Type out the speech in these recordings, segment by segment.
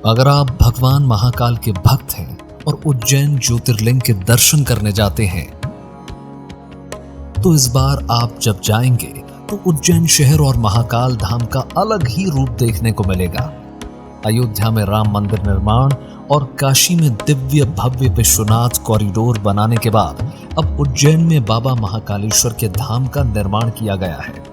अगर आप भगवान महाकाल के भक्त हैं और उज्जैन ज्योतिर्लिंग के दर्शन करने जाते हैं तो इस बार आप जब जाएंगे तो उज्जैन शहर और महाकाल धाम का अलग ही रूप देखने को मिलेगा। अयोध्या में राम मंदिर निर्माण और काशी में दिव्य भव्य विश्वनाथ कॉरिडोर बनाने के बाद अब उज्जैन में बाबा महाकालेश्वर के धाम का निर्माण किया गया है।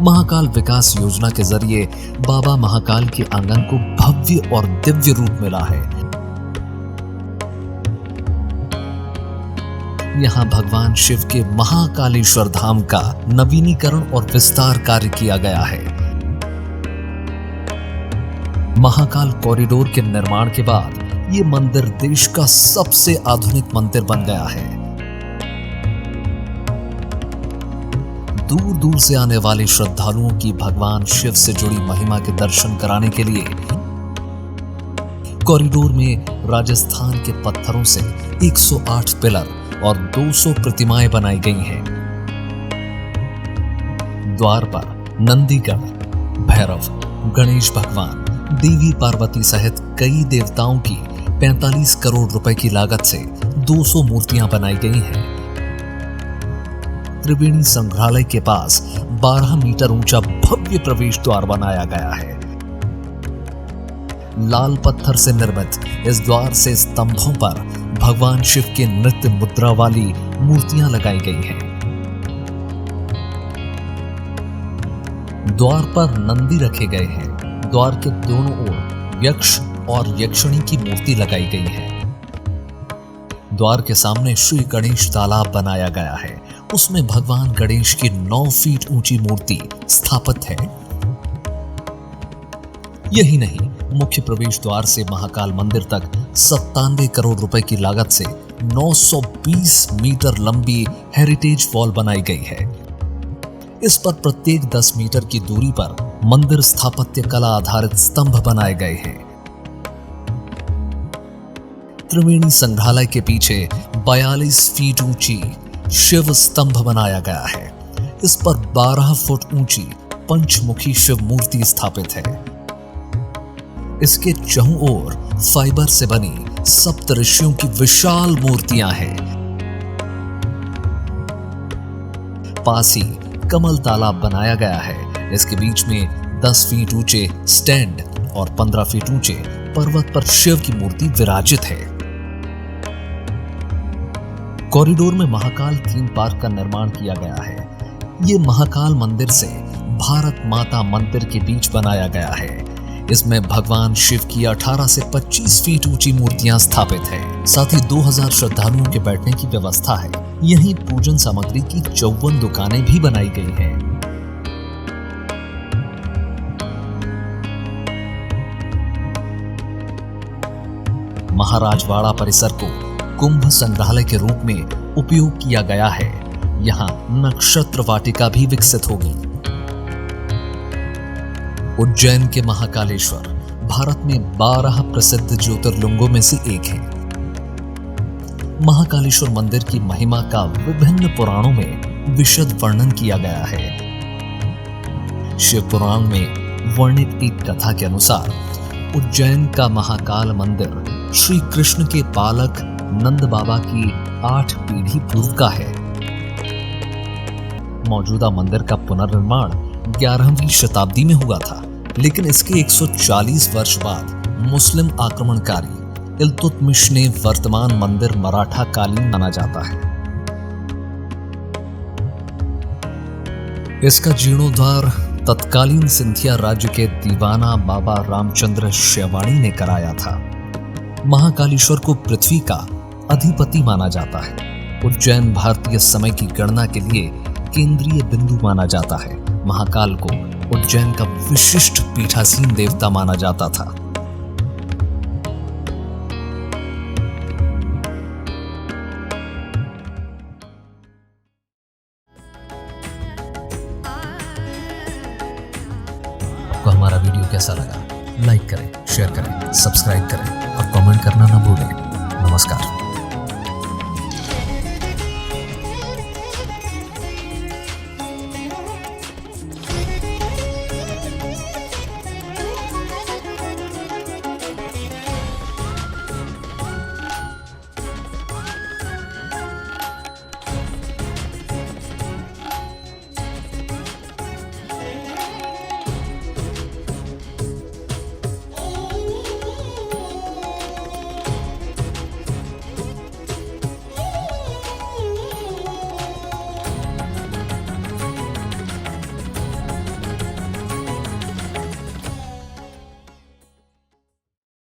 महाकाल विकास योजना के जरिए बाबा महाकाल के आंगन को भव्य और दिव्य रूप मिला है। यहां भगवान शिव के महाकालेश्वर धाम का नवीनीकरण और विस्तार कार्य किया गया है। महाकाल कॉरिडोर के निर्माण के बाद ये मंदिर देश का सबसे आधुनिक मंदिर बन गया है। दूर दूर से आने वाले श्रद्धालुओं की भगवान शिव से जुड़ी महिमा के दर्शन कराने के लिए कॉरिडोर में राजस्थान के पत्थरों से 108 पिलर और 200 प्रतिमाएं बनाई गई हैं। द्वार पर नंदीगण, भैरव, गणेश भगवान, देवी पार्वती सहित कई देवताओं की 45 करोड़ रुपए की लागत से 200 मूर्तियां बनाई गई हैं। त्रिवेणी संग्रहालय के पास 12 मीटर ऊंचा भव्य प्रवेश द्वार बनाया गया है। लाल पत्थर से निर्मित इस द्वार से स्तंभों पर भगवान शिव के नृत्य मुद्रा वाली मूर्तियां लगाई गई हैं। द्वार पर नंदी रखे गए हैं। द्वार के दोनों ओर यक्ष और यक्षिणी की मूर्ति लगाई गई है। द्वार के सामने श्री गणेश तालाब बनाया गया है। उसमें भगवान गणेश की 9 फीट ऊंची मूर्ति स्थापित है। यही नहीं, मुख्य प्रवेश द्वार से महाकाल मंदिर तक 97 करोड़ रुपए की लागत से 920 मीटर लंबी हेरिटेज वॉल बनाई गई है। इस पर प्रत्येक 10 मीटर की दूरी पर मंदिर स्थापत्य कला आधारित स्तंभ बनाए गए हैं। त्रिवेणी संग्रहालय के पीछे 42 फीट ऊंची शिव स्तंभ बनाया गया है। इस पर 12 फुट ऊंची पंचमुखी शिव मूर्ति स्थापित है। इसके चहुं ओर फाइबर से बनी सप्त ऋषियों की विशाल मूर्तियां हैं। पास ही कमल तालाब बनाया गया है। इसके बीच में 10 फीट ऊंचे स्टैंड और 15 फीट ऊंचे पर्वत पर शिव की मूर्ति विराजित है। कॉरिडोर में महाकाल थीम पार्क का निर्माण किया गया है। ये महाकाल मंदिर से भारत माता मंदिर के बीच बनाया गया है। इसमें भगवान शिव की 18 से 25 फीट ऊंची मूर्तियां स्थापित है। साथ ही 2000 श्रद्धालुओं के बैठने की व्यवस्था है। यहीं पूजन सामग्री की 54 दुकानें भी बनाई गई हैं। महाराजवाड़ा परिसर को कुंभ संग्रहालय के रूप में उपयोग किया गया है। यहां नक्षत्र वाटिका भी विकसित होगी। उज्जैन के महाकालेश्वर भारत में 12 प्रसिद्ध ज्योतिर्लिंगों में से एक है। महाकालेश्वर मंदिर की महिमा का विभिन्न पुराणों में विशद वर्णन किया गया है। शिव पुराण में वर्णित एक कथा के अनुसार उज्जैन का महाकाल मंदिर श्री कृष्ण के पालक नंद बाबा की 8 पीढ़ी पूर्व का है। मौजूदा मंदिर का पुनर्निर्माण 11वीं शताब्दी में हुआ था, लेकिन इसके 140 वर्ष बाद मुस्लिम आक्रमणकारी इल्तुतमिश ने वर्तमान मंदिर मराठा कालीन माना जाता है। इसका जीर्णोद्धार तत्कालीन सिंधिया राज्य के दीवाना बाबा रामचंद्र शेवाणी ने कराया था। महाकालेश्वर को पृथ्वी का अधिपति माना जाता है। उज्जैन भारतीय समय की गणना के लिए केंद्रीय बिंदु माना जाता है। महाकाल को उज्जैन का विशिष्ट पीठासीन देवता माना जाता था। आपको हमारा वीडियो कैसा लगा? लाइक करें, शेयर करें, सब्सक्राइब करें और कमेंट करना ना भूलें। नमस्कार।